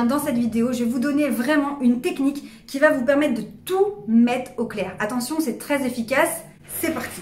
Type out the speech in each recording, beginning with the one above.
Dans cette vidéo, je vais vous donner vraiment une technique qui va vous permettre de tout mettre au clair. Attention, c'est très efficace. C'est parti.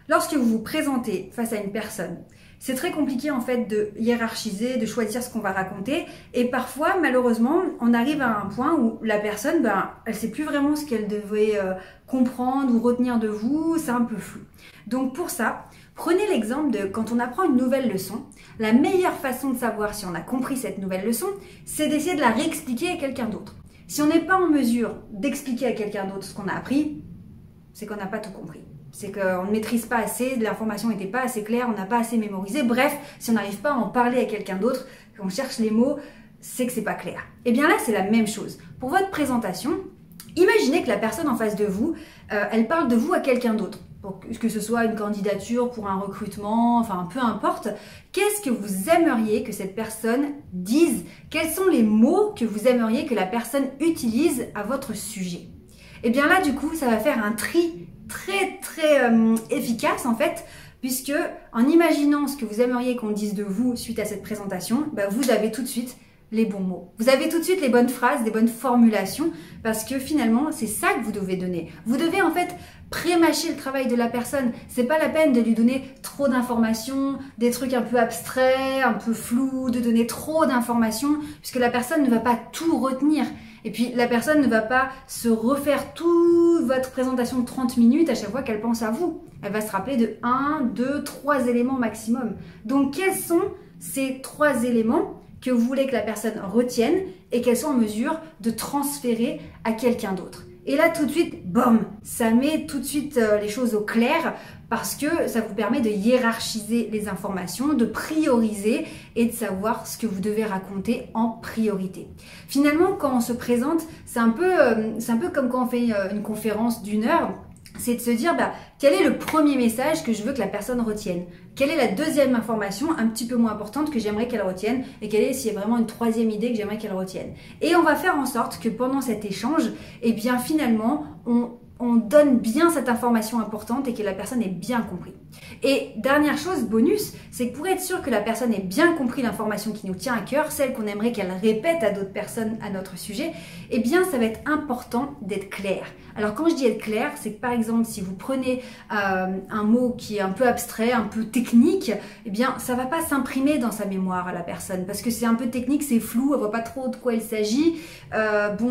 Lorsque vous vous présentez face à une personne, c'est très compliqué en fait de hiérarchiser, de choisir ce qu'on va raconter. Et parfois, malheureusement, on arrive à un point où la personne, elle sait plus vraiment ce qu'elle devait comprendre ou retenir de vous. C'est un peu flou. Donc pour ça, prenez l'exemple de quand on apprend une nouvelle leçon. La meilleure façon de savoir si on a compris cette nouvelle leçon, c'est d'essayer de la réexpliquer à quelqu'un d'autre. Si on n'est pas en mesure d'expliquer à quelqu'un d'autre ce qu'on a appris, c'est qu'on n'a pas tout compris. C'est qu'on ne maîtrise pas assez, l'information n'était pas assez claire, on n'a pas assez mémorisé. Bref, si on n'arrive pas à en parler à quelqu'un d'autre, qu'on cherche les mots, c'est que c'est pas clair. Et bien là, c'est la même chose. Pour votre présentation, imaginez que la personne en face de vous, elle parle de vous à quelqu'un d'autre. Que ce soit une candidature pour un recrutement, enfin peu importe. Qu'est-ce que vous aimeriez que cette personne dise? Quels sont les mots que vous aimeriez que la personne utilise à votre sujet? Et bien là, du coup, ça va faire un tri très efficace en fait, puisque en imaginant ce que vous aimeriez qu'on dise de vous suite à cette présentation, vous avez tout de suite les bons mots. Vous avez tout de suite les bonnes phrases, les bonnes formulations, parce que finalement, c'est ça que vous devez donner. Vous devez en fait pré-mâcher le travail de la personne. C'est pas la peine de lui donner trop d'informations, des trucs un peu abstraits, un peu flous, de donner trop d'informations, puisque la personne ne va pas tout retenir. Et puis, la personne ne va pas se refaire toute votre présentation de 30 minutes à chaque fois qu'elle pense à vous. Elle va se rappeler de 1, 2, 3 éléments maximum. Donc, quels sont ces 3 éléments que vous voulez que la personne retienne et qu'elle soit en mesure de transférer à quelqu'un d'autre? Et là, tout de suite, boum, ça met tout de suite les choses au clair parce que ça vous permet de hiérarchiser les informations, de prioriser et de savoir ce que vous devez raconter en priorité. Finalement, quand on se présente, c'est un peu comme quand on fait une conférence d'1 heure. C'est de se dire, quel est le premier message que je veux que la personne retienne? Quelle est la deuxième information un petit peu moins importante que j'aimerais qu'elle retienne? Et quelle est, s'il y a vraiment une troisième idée que j'aimerais qu'elle retienne? Et on va faire en sorte que pendant cet échange, finalement, on donne bien cette information importante et que la personne ait bien compris. Et dernière chose, bonus, c'est que pour être sûr que la personne ait bien compris l'information qui nous tient à cœur, celle qu'on aimerait qu'elle répète à d'autres personnes à notre sujet, ça va être important d'être clair. Alors quand je dis être clair, c'est que par exemple, si vous prenez un mot qui est un peu abstrait, un peu technique, ça va pas s'imprimer dans sa mémoire à la personne parce que c'est un peu technique, c'est flou, elle voit pas trop de quoi il s'agit.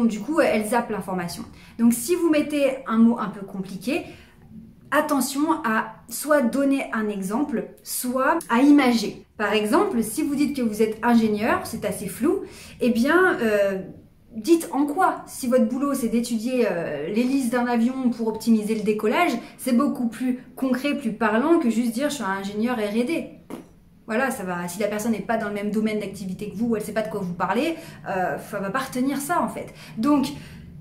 Du coup, elle zappe l'information. Donc si vous mettez un mot un peu compliqué, attention à soit donner un exemple, soit à imager. Par exemple, si vous dites que vous êtes ingénieur, c'est assez flou, dites en quoi. Si votre boulot c'est d'étudier l'hélice d'un avion pour optimiser le décollage, c'est beaucoup plus concret, plus parlant que juste dire je suis un ingénieur R&D. Voilà, ça va. Si la personne n'est pas dans le même domaine d'activité que vous, elle ne sait pas de quoi vous parlez, ça va pas retenir ça en fait. Donc,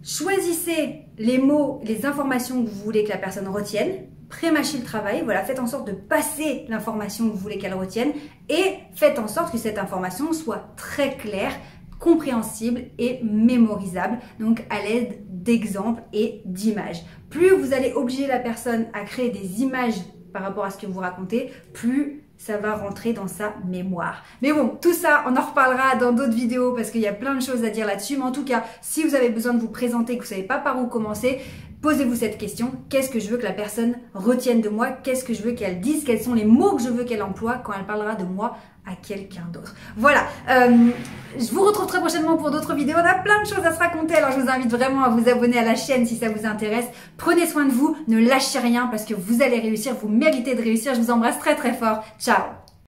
choisissez les mots, les informations que vous voulez que la personne retienne, pré-mâchez le travail, voilà, faites en sorte de passer l'information que vous voulez qu'elle retienne et faites en sorte que cette information soit très claire, compréhensible et mémorisable, donc à l'aide d'exemples et d'images. Plus vous allez obliger la personne à créer des images par rapport à ce que vous racontez, plus ça va rentrer dans sa mémoire. Mais bon, tout ça, on en reparlera dans d'autres vidéos parce qu'il y a plein de choses à dire là-dessus. Mais en tout cas, si vous avez besoin de vous présenter, que vous ne savez pas par où commencer, posez-vous cette question. Qu'est-ce que je veux que la personne retienne de moi? Qu'est-ce que je veux qu'elle dise? Quels sont les mots que je veux qu'elle emploie quand elle parlera de moi à quelqu'un d'autre? Voilà, je vous retrouve très prochainement pour d'autres vidéos. On a plein de choses à se raconter, alors je vous invite vraiment à vous abonner à la chaîne si ça vous intéresse. Prenez soin de vous, ne lâchez rien parce que vous allez réussir, vous méritez de réussir. Je vous embrasse très fort. Ciao!